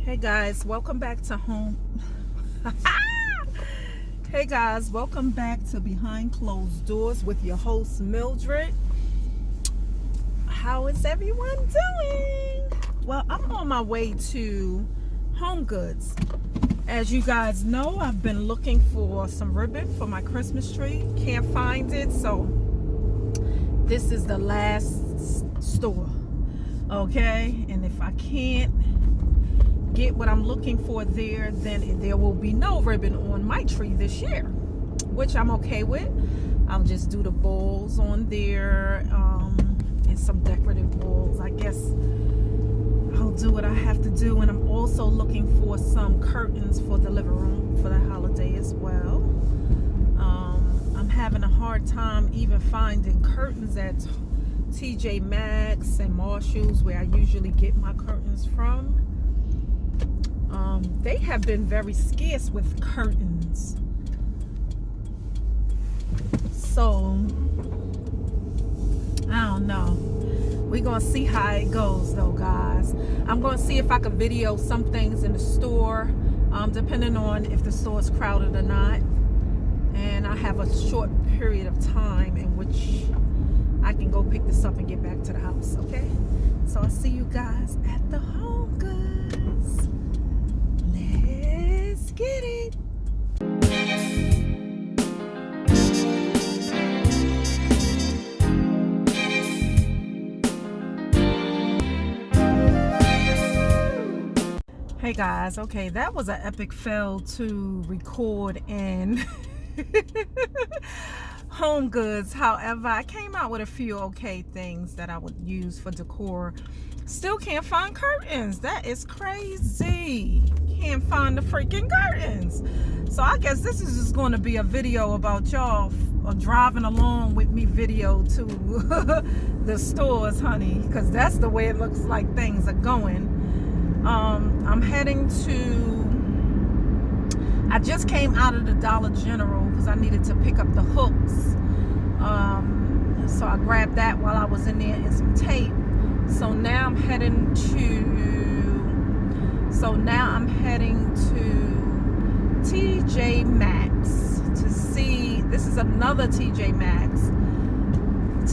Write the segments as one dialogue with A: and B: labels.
A: Hey guys, welcome back to home. Hey guys, welcome back to Behind Closed Doors with your host Mildred. How is everyone doing? Well, I'm on my way to Home Goods. As you guys know, I've been looking for some ribbon for my Christmas tree. Can't find it, so this is the last store. Okay, and if I can't get what I'm looking for there, then there will be no ribbon on my tree this year, which I'm okay with. I'll just do the balls on there and some decorative balls. I guess I'll do what I have to do. And I'm also looking for some curtains for the living room for the holiday as well. I'm having a hard time even finding curtains at TJ Maxx and Marshalls, where I usually get my curtains from. They have been very scarce with curtains. So, I don't know. We're going to see how it goes though, guys. I'm going to see if I can video some things in the store, depending on if the store is crowded or not. And I have a short period of time in which I can go pick this up and get back to the house, okay? So I'll see you guys at the Home Goods. Let's get it. Hey guys, okay, that was an epic fail to record in Home Goods. However, I came out with a few okay things that I would use for decor. Still can't find curtains. That is crazy. Can't find the freaking curtains. So I guess this is just going to be a video about y'all driving along with me video to the stores, honey, because that's the way it looks like things are going. I'm heading to, I just came out of the Dollar General because I needed to pick up the hooks. So I grabbed that while I was in there and some tape. So now I'm heading to TJ Maxx to see, this is another TJ Maxx,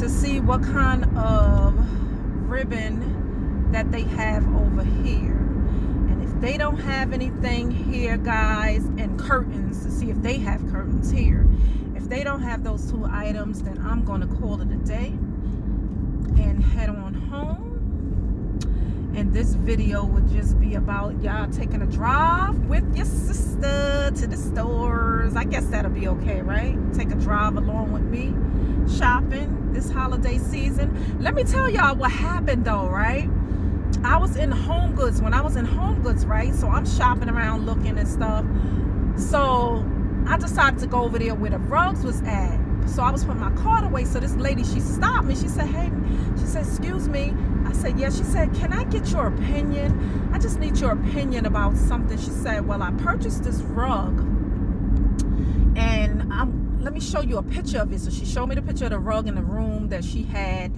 A: to see what kind of ribbon that they have over here. And if they don't have anything here, guys, and curtains, to see if they have curtains here. If they don't have those two items, then I'm going to call it a day and head on home. And this video would just be about y'all taking a drive with your sister to the stores. I guess that'll be okay, right? Take a drive along with me shopping this holiday season. Let me tell y'all what happened though, right? I was in Home Goods. When I was in Home Goods, right? So I'm shopping around looking and stuff. So I decided to go over there where the rugs was at. So I was putting my cart away. So this lady, she stopped me. She said, hey, she said, excuse me. I said, yes. She said, can I get your opinion? I just need your opinion about something. She said, well, I purchased this rug and let me show you a picture of it. So she showed me the picture of the rug in the room that she had.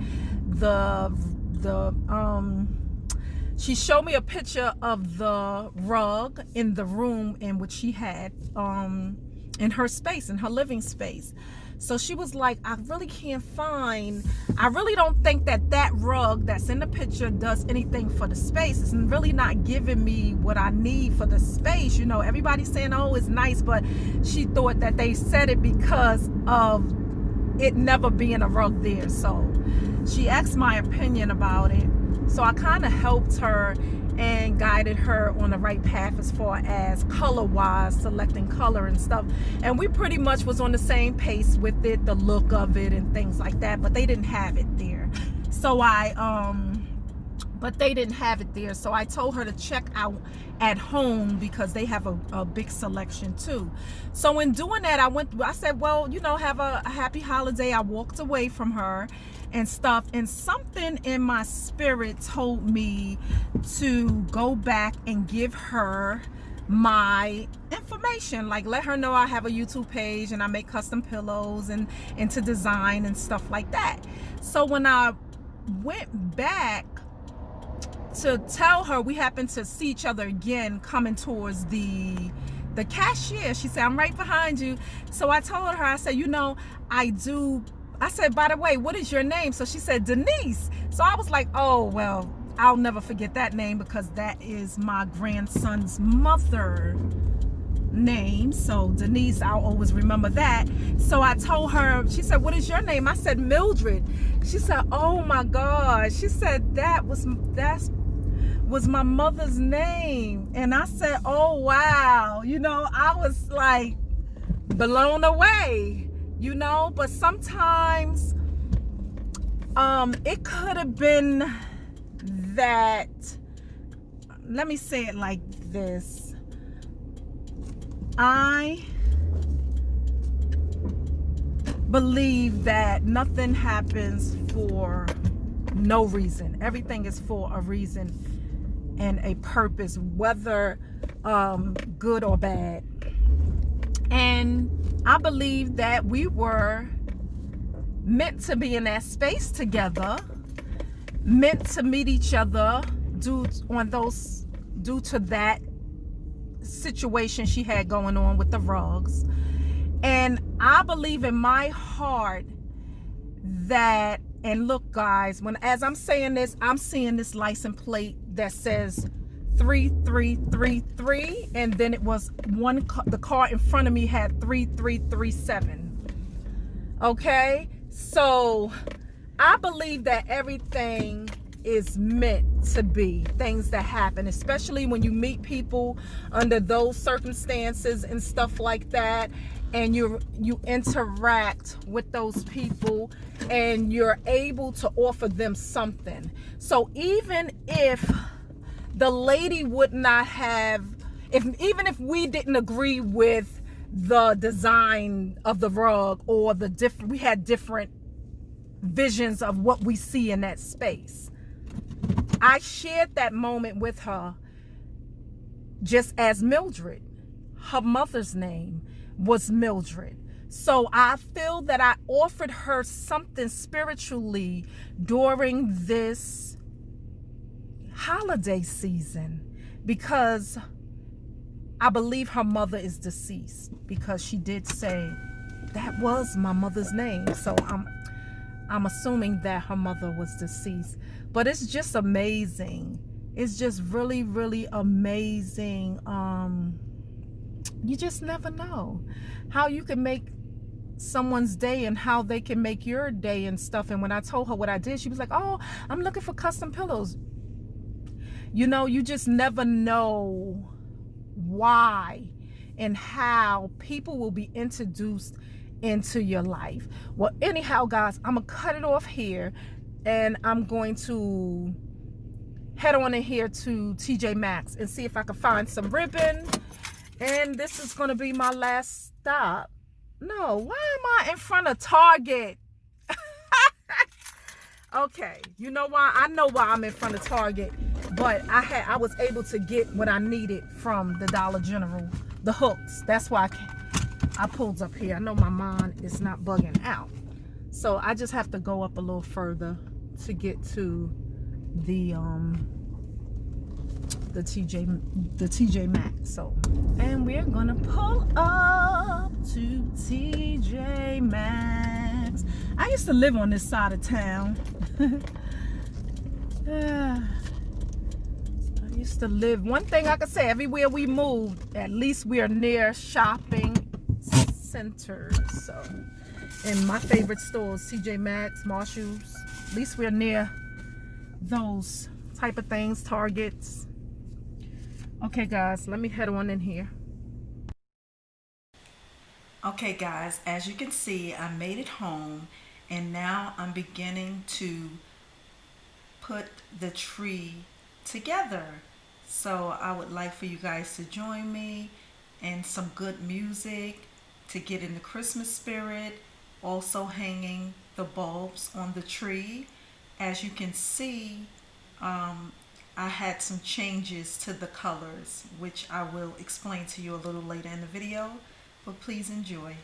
A: She showed me a picture of the rug in the room in which she had in her space, in her living space. So she was like, I really don't think that rug that's in the picture does anything for the space. It's really not giving me what I need for the space. You know, everybody's saying, oh, it's nice, but she thought that they said it because of it never being a rug there. So she asked my opinion about it. So I kind of helped her and guided her on the right path as far as color-wise, selecting color and stuff. And we pretty much was on the same pace with it, the look of it and things like that, but they didn't have it there. So I told her to check out at home because they have a big selection too. So in doing that, I said, well, you know, have a happy holiday. I walked away from her and stuff, and something in my spirit told me to go back and give her my information, like let her know I have a YouTube page and I make custom pillows and into design and stuff like that. So when I went back to tell her, we happened to see each other again coming towards the cashier. She said, I'm right behind you. So I told her, I said, you know, I said, by the way, what is your name? So she said, Denise. So I was like, oh, well, I'll never forget that name because that is my grandson's mother name. So Denise, I'll always remember that. So I told her, she said, what is your name? I said, Mildred. She said, oh my God. She said, that was my mother's name. And I said, oh wow. You know, I was like blown away, you know. But sometimes it could have been that, let me say it like this, I believe that nothing happens for no reason. Everything is for a reason and a purpose, whether good or bad. And I believe that we were meant to be in that space together, meant to meet each other due to that situation she had going on with the rugs. And I believe in my heart that, and look guys, as I'm saying this, I'm seeing this license plate that says 3333, and then it was the car in front of me had 3337. Okay, so I believe that everything is meant to be, things that happen, especially when you meet people under those circumstances and stuff like that, and you interact with those people and you're able to offer them something. So even if the lady would not have, even if we didn't agree with the design of the rug, or we had different visions of what we see in that space, I shared that moment with her just as Mildred. Her mother's name was Mildred. So I feel that I offered her something spiritually during this holiday season, because I believe her mother is deceased, because she did say that was my mother's name. So I'm assuming that her mother was deceased. But it's just amazing. It's just really, really amazing. You just never know how you can make someone's day and how they can make your day and stuff. And when I told her what I did, she was like, oh, I'm looking for custom pillows. You know, you just never know why and how people will be introduced into your life. Well, anyhow, guys, I'm gonna cut it off here, and I'm going to head on in here to TJ Maxx and see if I can find some ribbon. And this is gonna be my last stop. No, why am I in front of Target? Okay, you know why? I know why I'm in front of Target, but I was able to get what I needed from the Dollar General, the hooks. That's why I pulled up here. I know my mind is not bugging out, so I just have to go up a little further to get to the TJ Maxx. So, and we're gonna pull up to TJ Maxx. I used to live on this side of town. I used to live. One thing I could say, everywhere we moved, at least we are near shopping centers. So, and my favorite stores, TJ Maxx, Marshalls, at least we're near those type of things, Targets. Okay guys, let me head on in here. Okay guys, as you can see, I made it home, and now I'm beginning to put the tree together. So I would like for you guys to join me and some good music to get in the Christmas spirit. Also hanging the bulbs on the tree. As you can see, I had some changes to the colors, which I will explain to you a little later in the video, but please enjoy.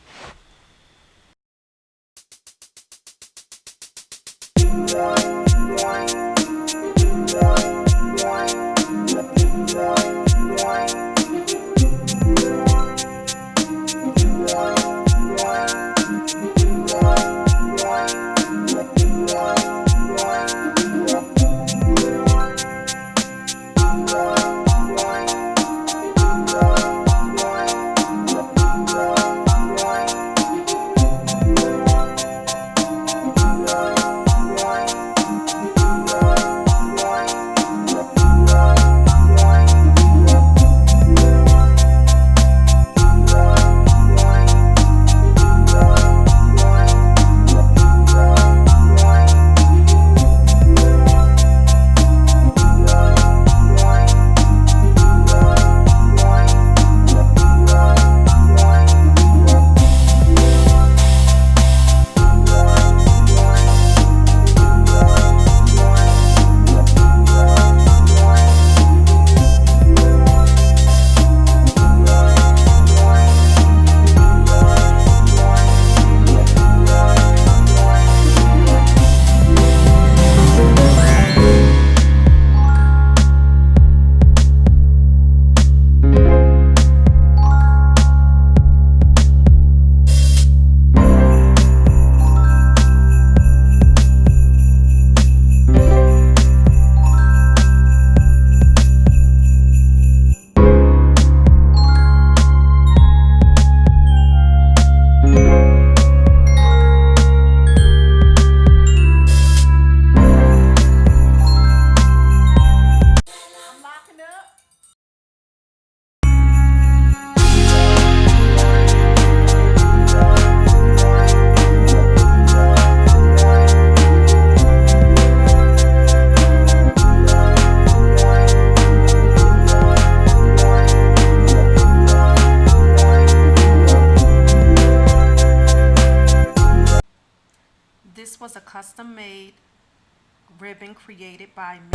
A: ribbon created by me.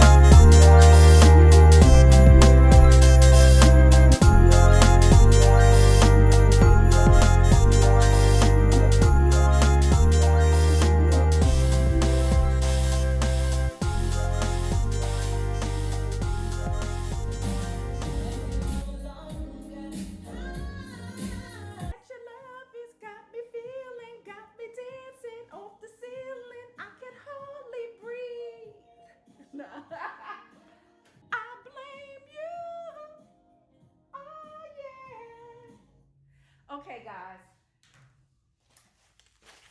A: I blame you. Oh, yeah. Okay, guys.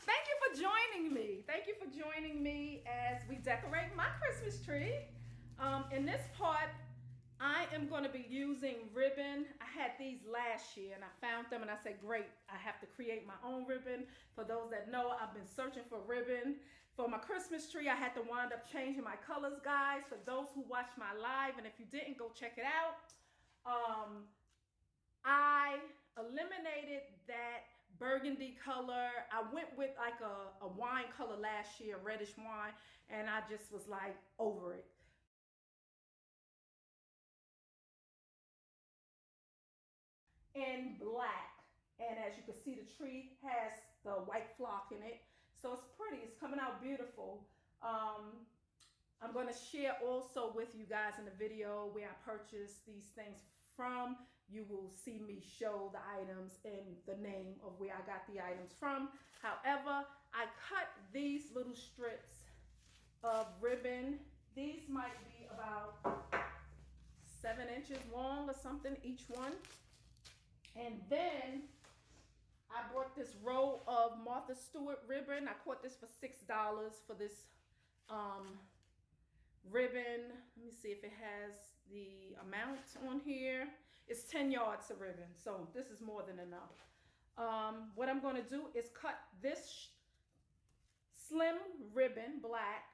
A: Thank you for joining me. Thank you for joining me as we decorate my Christmas tree. In this part, I am going to be using ribbon. I had these last year and I found them and I said, great, I have to create my own ribbon. For those that know, I've been searching for ribbon. For my Christmas tree, I had to wind up changing my colors, guys. For those who watched my live, and if you didn't, go check it out. I eliminated that burgundy color. I went with like a wine color last year, reddish wine, and I just was like over it. In black, and as you can see, the tree has the white flock in it, so it's pretty. It's coming out beautiful. I'm going to share also with you guys in the video where I purchased these things from. You will see me show the items and the name of where I got the items from. However, I cut these little strips of ribbon. These might be about 7 inches long or something, each one. And then I bought this roll of Martha Stewart ribbon. I caught this for $6 for this ribbon. Let me see if it has the amount on here. It's 10 yards of ribbon, so this is more than enough. What I'm going to do is cut this slim ribbon, black,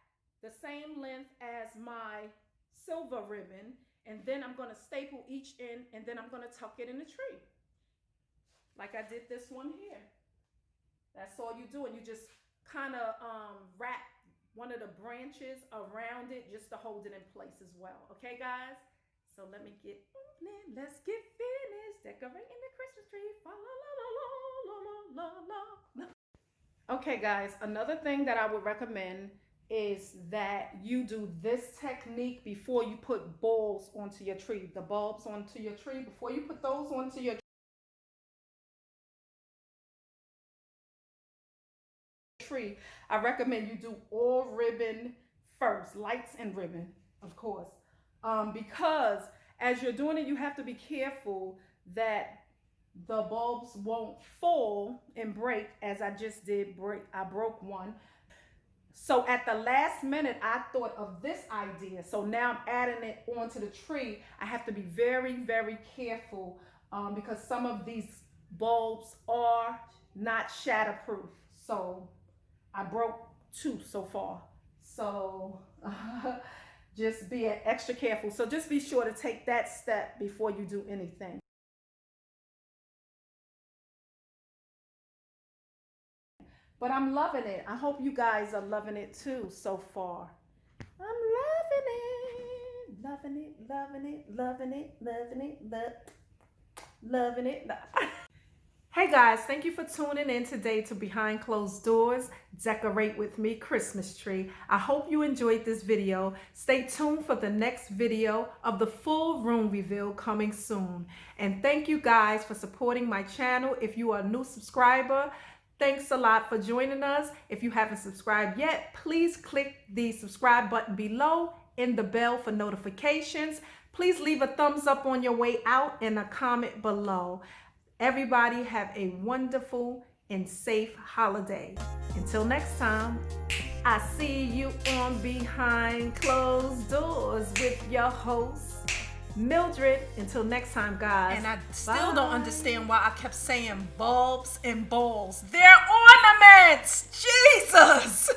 A: the same length as my silver ribbon, and then I'm going to staple each end, and then I'm going to tuck it in the tree. Like I did this one here. That's all you do, and you just kind of wrap one of the branches around it just to hold it in place as well. Okay, guys? So let me get in. Let's get finished decorating the Christmas tree. La, la, la, la, la, la, la. Okay, guys, another thing that I would recommend is that you do this technique before you put balls onto your tree. The bulbs onto your tree. Before you put those onto your tree, I recommend you do all ribbon first, lights and ribbon, of course, because as you're doing it, you have to be careful that the bulbs won't fall and break, as I just did break. I broke one. So at the last minute, I thought of this idea. So now I'm adding it onto the tree. I have to be very, very careful because some of these bulbs are not shatterproof. So I broke 2 so far. So just be extra careful. So just be sure to take that step before you do anything. But I'm loving it. I hope you guys are loving it too so far. I'm loving it. Loving it, loving it, loving it, loving it, loving it. Hey guys, thank you for tuning in today to Behind Closed Doors, Decorate With Me Christmas Tree. I hope you enjoyed this video. Stay tuned for the next video of the full room reveal coming soon. And thank you guys for supporting my channel. If you are a new subscriber, thanks a lot for joining us. If you haven't subscribed yet, please click the subscribe button below and the bell for notifications. Please leave a thumbs up on your way out and a comment below. Everybody have a wonderful and safe holiday. Until next time, I see you on Behind Closed Doors with your host, Mildred. Until next time, guys. And I still don't understand why I kept saying bulbs and balls. They're ornaments! Jesus!